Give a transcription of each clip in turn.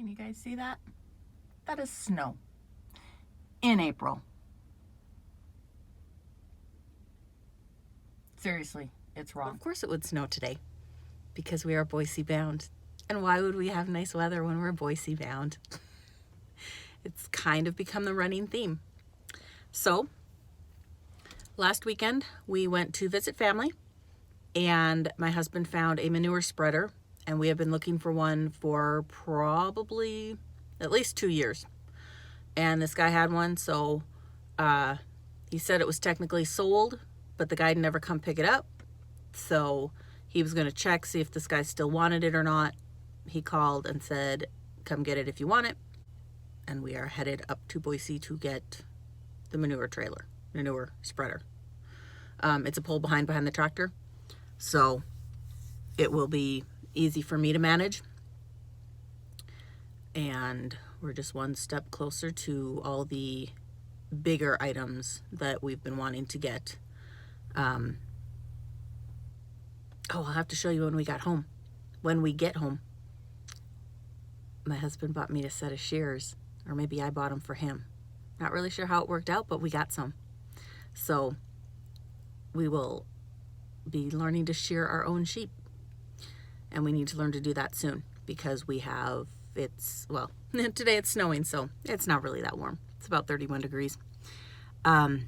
Can you guys see that? That is snow in April. Seriously, it's wrong. Of course it would snow today because we are Boise bound. And why would we have nice weather when we're Boise bound? It's kind of become the running theme. So, last weekend we went to visit family and my husband found a manure spreader, and we have been looking for one for probably at least 2 years. And this guy had one, so he said it was technically sold, but the guy had never come pick it up. So he was going to check, see if this guy still wanted it or not. He called and said, come get it if you want it. And we are headed up to Boise to get the manure spreader. It's a pull behind the tractor, so it will be easy for me to manage. And we're just one step closer to all the bigger items that we've been wanting to get. I'll have to show you when we get home. My husband bought me a set of shears, or maybe I bought them for him. Not really sure how it worked out, but we got some. So we will be learning to shear our own sheep. And we need to learn to do that soon because today it's snowing, so it's not really that warm. It's about 31 degrees. But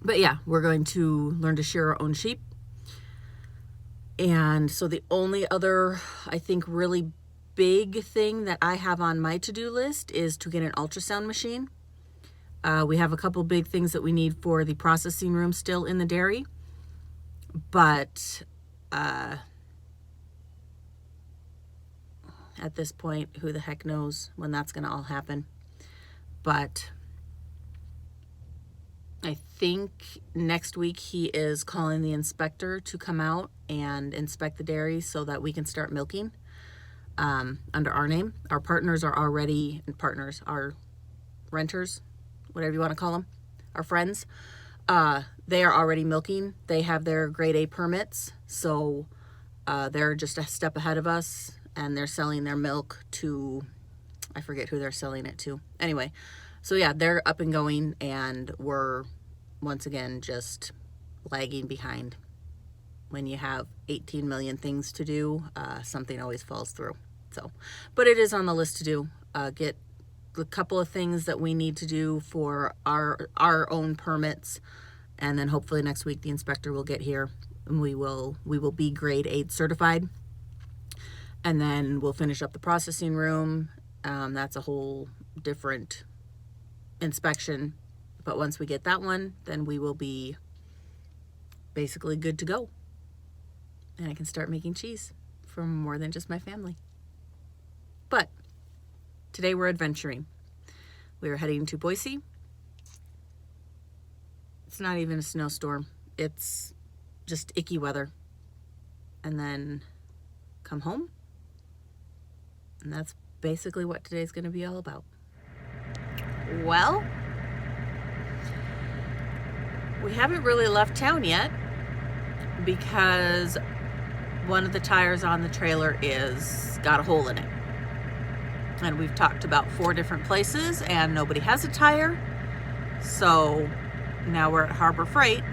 yeah, we're going to learn to shear our own sheep. And so the only other, I think, really big thing that I have on my to-do list is to get an ultrasound machine. We have a couple big things that we need for the processing room still in the dairy. But at this point, who the heck knows when that's going to all happen. But I think next week he is calling the inspector to come out and inspect the dairy so that we can start milking under our name. Our partners are already, our renters, whatever you want to call them, our friends, they are already milking. They have their grade A permits, so they're just a step ahead of us, and they're selling their milk to, I forget who they're selling it to. Anyway, so yeah, they're up and going, and we're once again just lagging behind. When you have 18 million things to do, something always falls through. So, but it is on the list to do. Get a couple of things that we need to do for our own permits, and then hopefully next week the inspector will get here and we will be grade 8 certified, and then we'll finish up the processing room. That's a whole different inspection, but once we get that one, then we will be basically good to go, and I can start making cheese for more than just my family. But today we're adventuring. We are heading to Boise. It's not even a snowstorm. It's just icky weather. And then come home. And that's basically what today's going to be all about. Well, we haven't really left town yet because one of the tires on the trailer is got a hole in it. And we've talked about 4 different places and nobody has a tire. So now we're at Harbor Freight,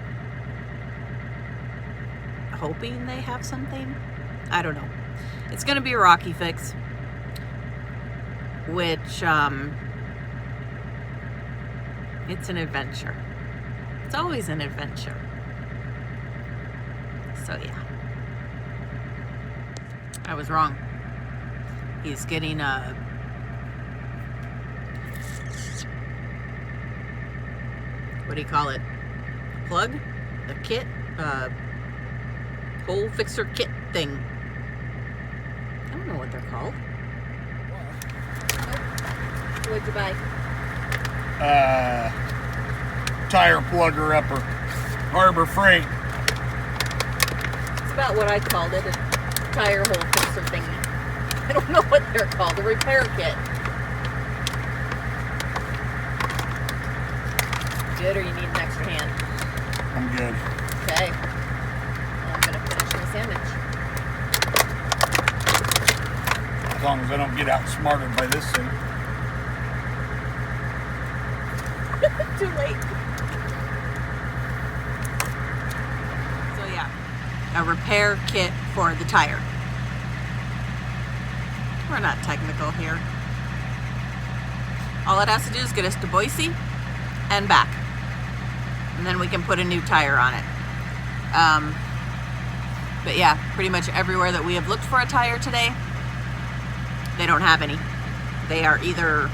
hoping they have something. I don't know. It's going to be a rocky fix, which it's an adventure. It's always an adventure. So yeah. I was wrong. He's getting a what do you call it? Plug? A kit? Hole fixer kit thing. I don't know what they're called. What'd you buy? Tire plugger upper. Harbor Freight. It's about what I called it, a tire hole fixer thingy. I don't know what they're called, a repair kit. Good, or you need an extra hand? I'm good. Okay. I'm going to finish my sandwich. as long as I don't get outsmarted by this thing. Too late. So yeah, a repair kit for the tire. We're not technical here. All it has to do is get us to Boise and back. And then we can put a new tire on it. But yeah, pretty much everywhere that we have looked for a tire today, they don't have any. They are either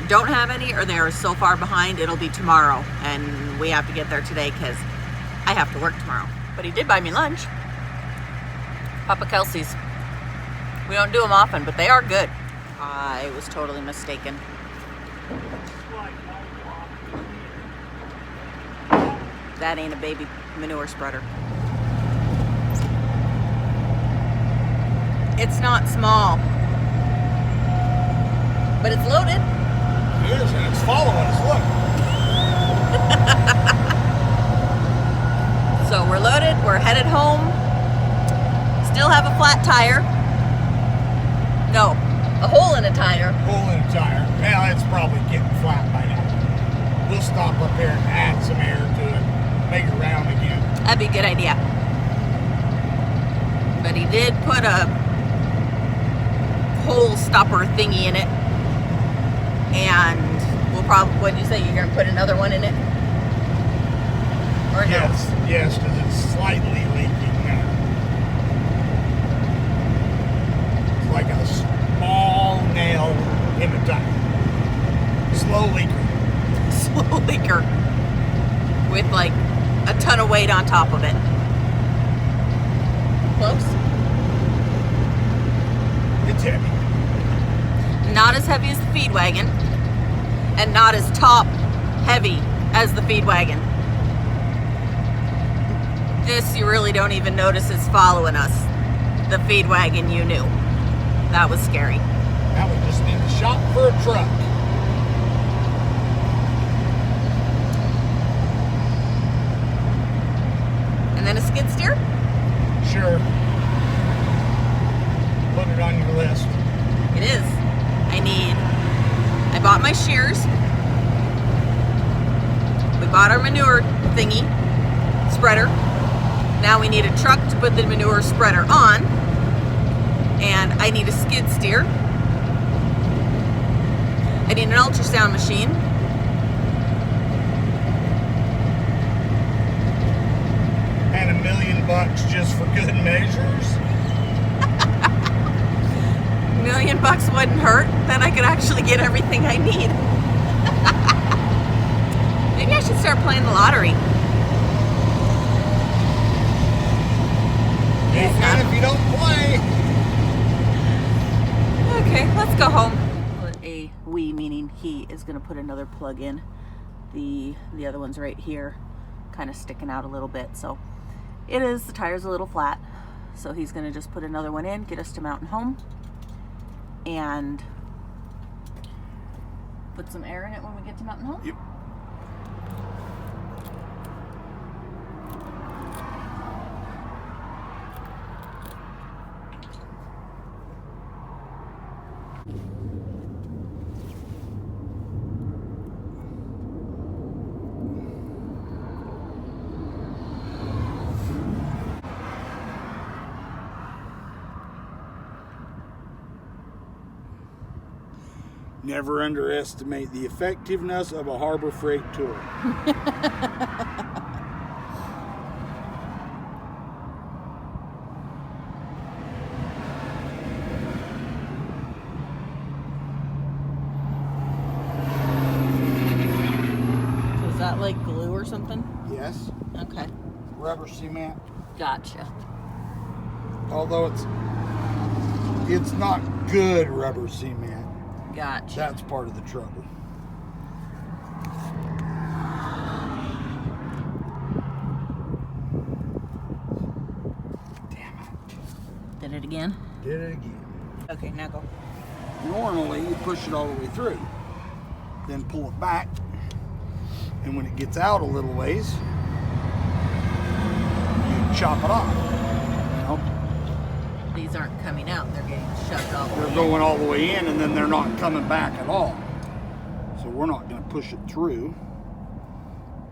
don't have any, or they are so far behind it'll be tomorrow, and we have to get there today because I have to work tomorrow. But he did buy me lunch. Papa Kelsey's. We don't do them often, but they are good. I was totally mistaken. That ain't a baby manure spreader. It's not small, but it's loaded. It is, and it's following us. Look. So we're loaded. We're headed home. Still have a flat tire. No, a hole in a tire. Hole in a tire. Well, it's probably getting flat by now. We'll stop up here and add some air to it. Make it round again. That'd be a good idea. But he did put a hole stopper thingy in it. And we'll probably, what did you say? You're going to put another one in it? Or no? Yes, because it's slightly leaking now. It's like a small nail in the tire. Slow leaker. Slow leaker. With like a ton of weight on top of it. Close? It's heavy. Not as heavy as the feed wagon, and not as top heavy as the feed wagon. This you really don't even notice is following us. The feed wagon you knew. That was scary. Now we just need a shop for a truck. And then a skid steer? Sure. Put it on your list. It is. I bought my shears. We bought our manure thingy, spreader. Now we need a truck to put the manure spreader on. And I need a skid steer. I need an ultrasound machine. And $1 million just for good measures. $1 million wouldn't hurt. Then I could actually get everything I need. Maybe I should start playing the lottery. You can if you don't play. Okay, let's go home. We, meaning he, is going to put another plug in. The other one's right here, kind of sticking out a little bit. So the tire's a little flat. So he's going to just put another one in, get us to Mountain Home, and put some air in it when we get to Mountain Home. Yep. Never underestimate the effectiveness of a Harbor Freight tour. Is that like glue or something? Yes. Okay. Rubber cement. Gotcha. Although it's not good rubber cement. Gotcha. That's part of the trouble. Damn it. Did it again? Did it again. Okay, now go. Normally you push it all the way through, then pull it back, and when it gets out a little ways, you chop it off. You know? These these aren't coming out. They're getting shoved all the way They're in. going all the way in, and then they're not coming back at all. So we're not going to push it through.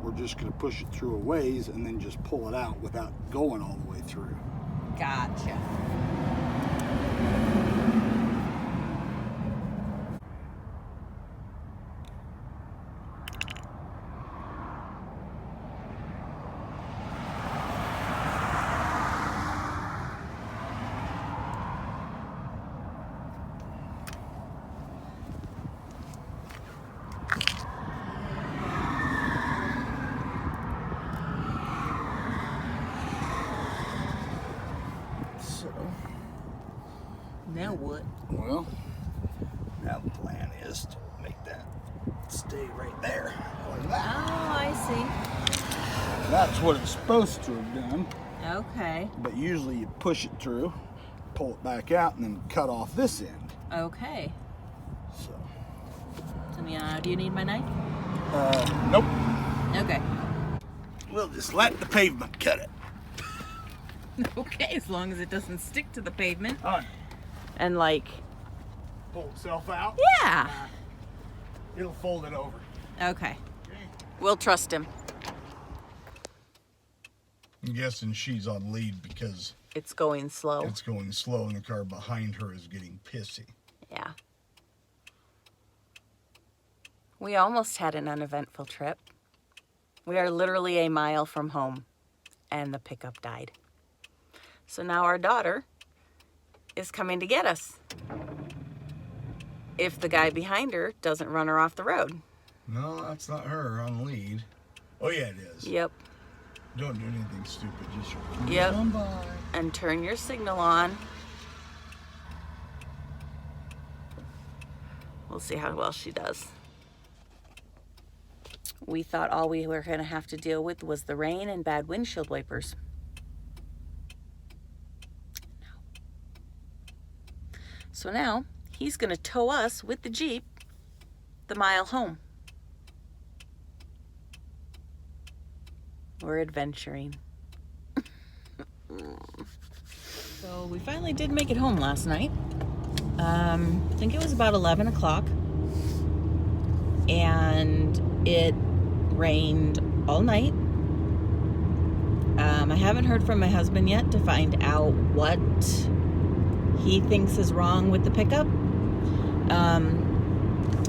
We're just going to push it through a ways and then just pull it out without going all the way through. Gotcha. So, Now what? well, now the plan is to make that stay right there. Like that. Oh, I see. That's what it's supposed to have done. Okay. But usually you push it through, pull it back out, and then cut off this end. Okay. So, Do you need my knife? nope. Okay. We'll just let the pavement cut it. Okay, as long as it doesn't stick to the pavement. On. And like, Pull itself out. yeah. It'll fold it over. Okay. We'll trust him. I'm guessing she's on lead because It's going slow. it's going slow and the car behind her is getting pissy. Yeah. We almost had an uneventful trip. We are literally a mile from home, and the pickup died. So now our daughter is coming to get us if the guy behind her doesn't run her off the road. No, that's not her on lead. Oh yeah, it is. Yep. Don't do anything stupid. Just Yep. come by. And turn your signal on. We'll see how well she does. We thought all we were going to have to deal with was the rain and bad windshield wipers. No. So now he's going to tow us with the Jeep the mile home. We're adventuring. So we finally did make it home last night. I think it was about 11 o'clock. And it rained all night. I haven't heard from my husband yet to find out what he thinks is wrong with the pickup.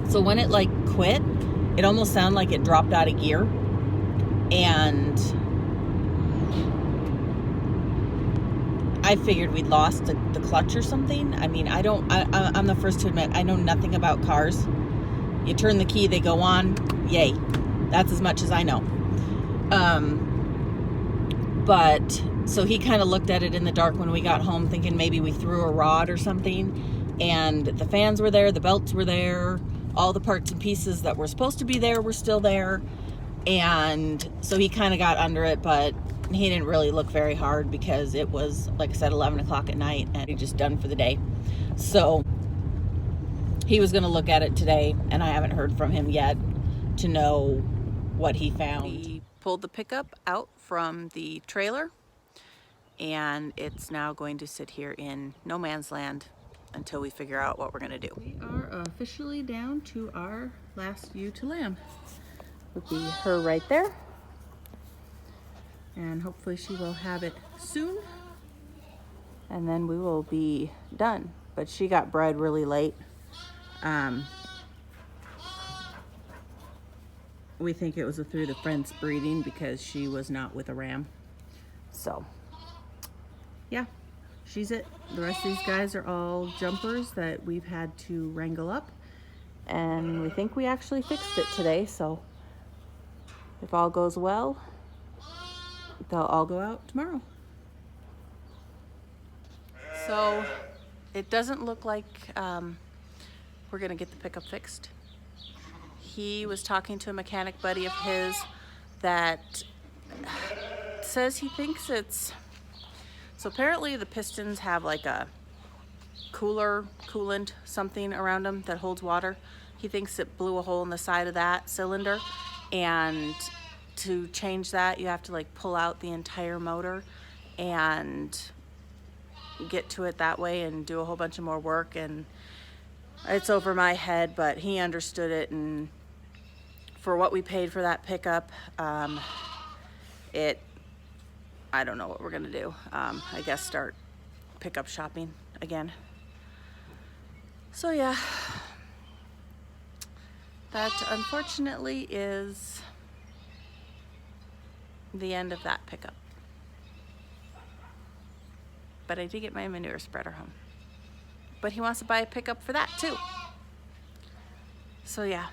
So when it like quit, it almost sounded like it dropped out of gear. And I figured we'd lost the clutch or something. I mean, I'm the first to admit, I know nothing about cars. You turn the key, they go on, yay. That's as much as I know. But, so he kind of looked at it in the dark when we got home, thinking maybe we threw a rod or something. And the fans were there, the belts were there, all the parts and pieces that were supposed to be there were still there. And so he kind of got under it, but he didn't really look very hard because it was, like I said, 11 o'clock at night and he just done for the day. So he was going to look at it today, and I haven't heard from him yet to know what he found. We pulled the pickup out from the trailer, and it's now going to sit here in no man's land until we figure out what we're going to do. We are officially down to our last ewe to lamb. Would be her right there, and hopefully she will have it soon, and then we will be done. But she got bred really late. We think it was through the fence breeding because she was not with a ram. So yeah, she's it. The rest of these guys are all jumpers that we've had to wrangle up, and we think we actually fixed it today. So if all goes well, they'll all go out tomorrow. So it doesn't look like we're gonna get the pickup fixed. He was talking to a mechanic buddy of his that says he thinks it's, so apparently the pistons have like a coolant, something around them that holds water. He thinks it blew a hole in the side of that cylinder, and to change that you have to like pull out the entire motor, and get to it that way and do a whole bunch of more work, and it's over my head, but he understood it, and for what we paid for that pickup, I don't know what we're gonna do. I guess start pickup shopping again. So yeah, that unfortunately is the end of that pickup. But I did get my manure spreader home. But he wants to buy a pickup for that too. So yeah,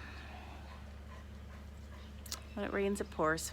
when it rains, it pours.